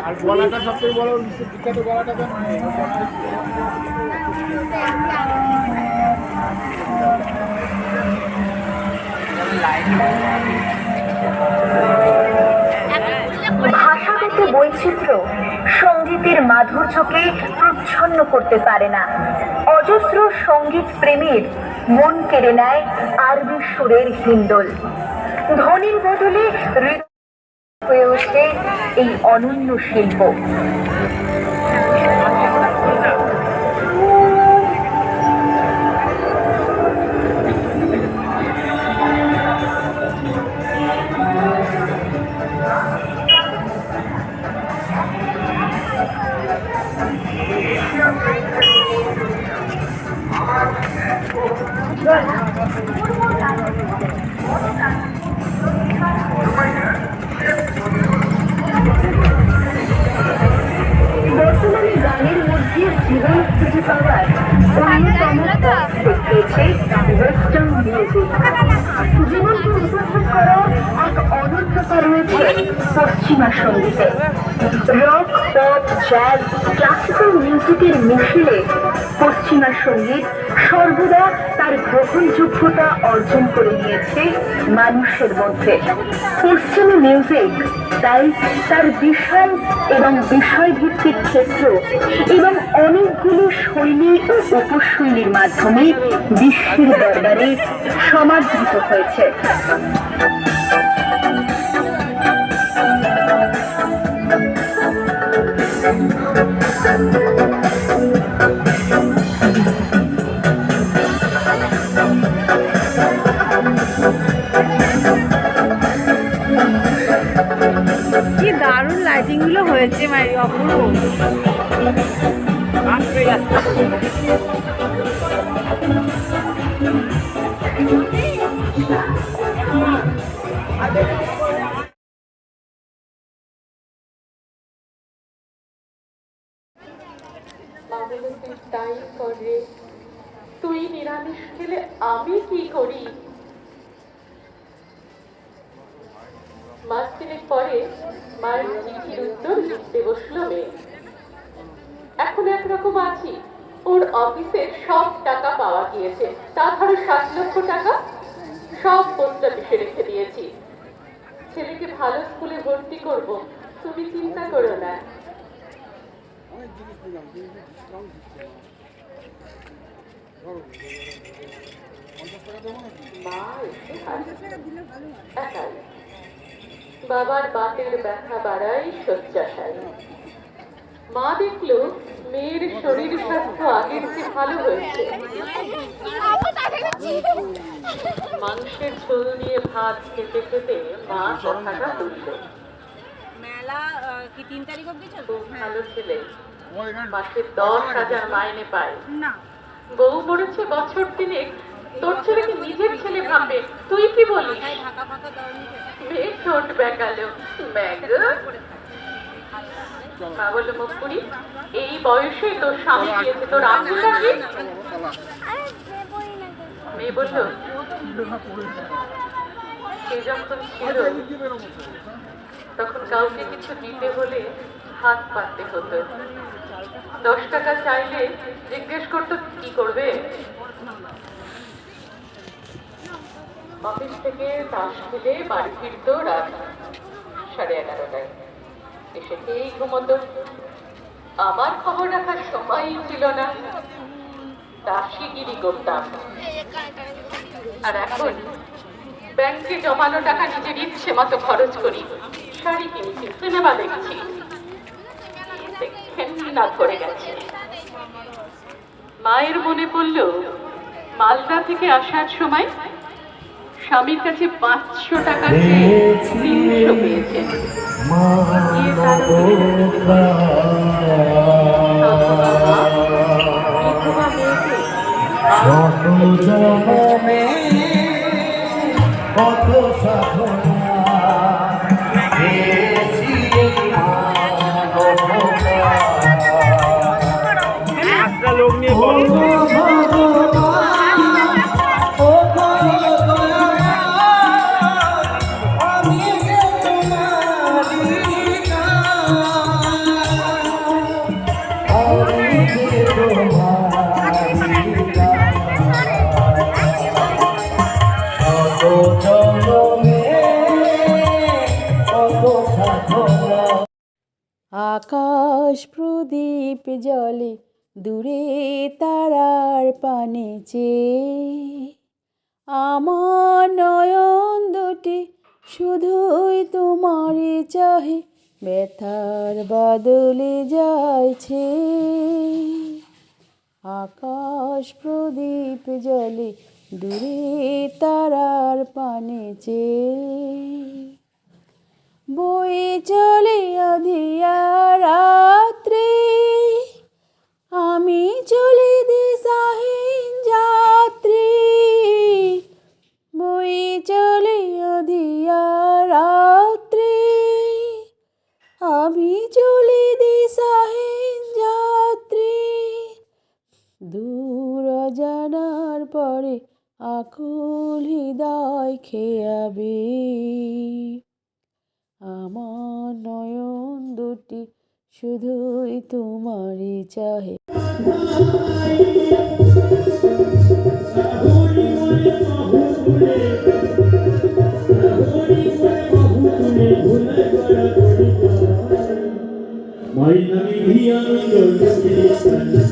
আর গলাটা সবথেকে বড় বিখ্যাত গলাটা তো ভাষাগত বৈচিত্র্য সঙ্গীতের মাধুর্যকে প্রচ্ছন্ন করতে পারে না। অজস্র সঙ্গীত প্রেমীর মন কেড়ে নেয় আরবি সুরের হিন্দোল। ধ্বনির বদলে হৃদয় হয়ে ওঠে এই অনন্য শিল্প। বর্তমানে গানের মধ্যে জীবন খুঁজে পাওয়ার অন্যতম দেখিয়েছে ওয়েস্টার্ন মিউজিক। জীবনকে উপভোগ করার এক অনন্যতা রয়েছে পশ্চিমা সঙ্গীতে। রক, পপ, জ্যাজ, ক্লাসিক্যাল মিউজিকের মিশেলে পশ্চিমা সঙ্গীত সর্বদা তার গ্রহণযোগ্যতা অর্জন করে নিয়েছে মানুষের মধ্যে। পশ্চিমী মিউজিক তাই তার বিষয় এবং বিষয়ভিত্তিক ক্ষেত্র এবং অনেকগুলো শৈলী ও উপশৈলীর মাধ্যমে বিশ্বের দরবারে সমাদৃত হয়েছে। কি দারুণ লাইটিং গুলো হয়েছে, মানে অপূর্ব। তাই করে তুই নিরামিষ খেলে আমি কি করি? মাস তিনেক পরে মায়ের চিঠির উত্তর লিখতে বসলো মেয়ে। এখন একরকম আছি, ওর অফিসের সব টাকা পাওয়া গিয়েছে, তা ধরো 7 লক্ষ টাকা সব পোস্ট অফিসে রেখে দিয়েছি। ছেলেকে ভালো স্কুলে ভর্তি করব, তুমি চিন্তা করো না। মা একাই, বাবার বাতের ব্যথা বাড়াই শয্যাশায়ী। মা দেখলো মেয়ের শরীর স্বাস্থ্য আগের চেয়ে ভালো হয়েছে। মাংসের ঝোল নিয়ে ভাত খেতে খেতে মা কথাটা তুলল। মেলা কি 3 তারিখ অবধি চলবে? খুব ভালো ছেলে, মাসে 10,000 মাইনে পায়। না, বউ মরেছে বছর 3। তোর ছেলেকে নিজের ছেলে ভাবে, তুই কি বলিস? ফাঁকা ফাঁকা দাঁড়ানো। মেয়ে ঠোঁট বেঁকালো। মা বললো, মুখ পুরি, এই বয়সে তোর স্বামী গিয়েছে, তোর আঙুল লাগবে? মেয়ে বললো, সে যখন ছিল তখন কাউকে কিছু দিতে হলে হাত পাততে হতো। 10 টাকা চাইলে জিজ্ঞেস করতো কি করবে। অফিস থেকে তাস খেলে বাড়ি ফিরত রাত 11:30টায়। এসে খেয়েই ঘুমতো। আমার খবর রাখার সময়ই ছিল না, দাসিগিরি করতাম। আর এখন ব্যাংকে জমানো টাকা নিজের ইচ্ছে মতো খরচ করি, শাড়ি কিনছি, সিনেমা দেখছি, ঘেন্না করে গেছে। মায়ের মনে পড়ল মালদা থেকে আসার সময় স্বামীর কাছে 500 টাকা চেয়ে 300 পেয়েছেন। কত সাধনা লোক নিয়ে আকাশ প্রদীপ জলে দূরে তারার পানে চেয়ে আমার নয়ন দুটি শুধুই তোমারই চাহে ব্যথার বাদলে যাইছে আকাশ প্রদীপ জলে দূরে তারার পানে চেয়ে বয়ে চলে আধিয়া রাত্রে আমি চলি দিশাহীন যাত্রী বয়ে চলে আধিয়া রাত্রে আমি চলি দিশাহীন যাত্রী দূর জানার পরে আকুল হৃদয় খেয়াবে আমার নয়ন দুটি শুধুই তোমারই চাহে My name is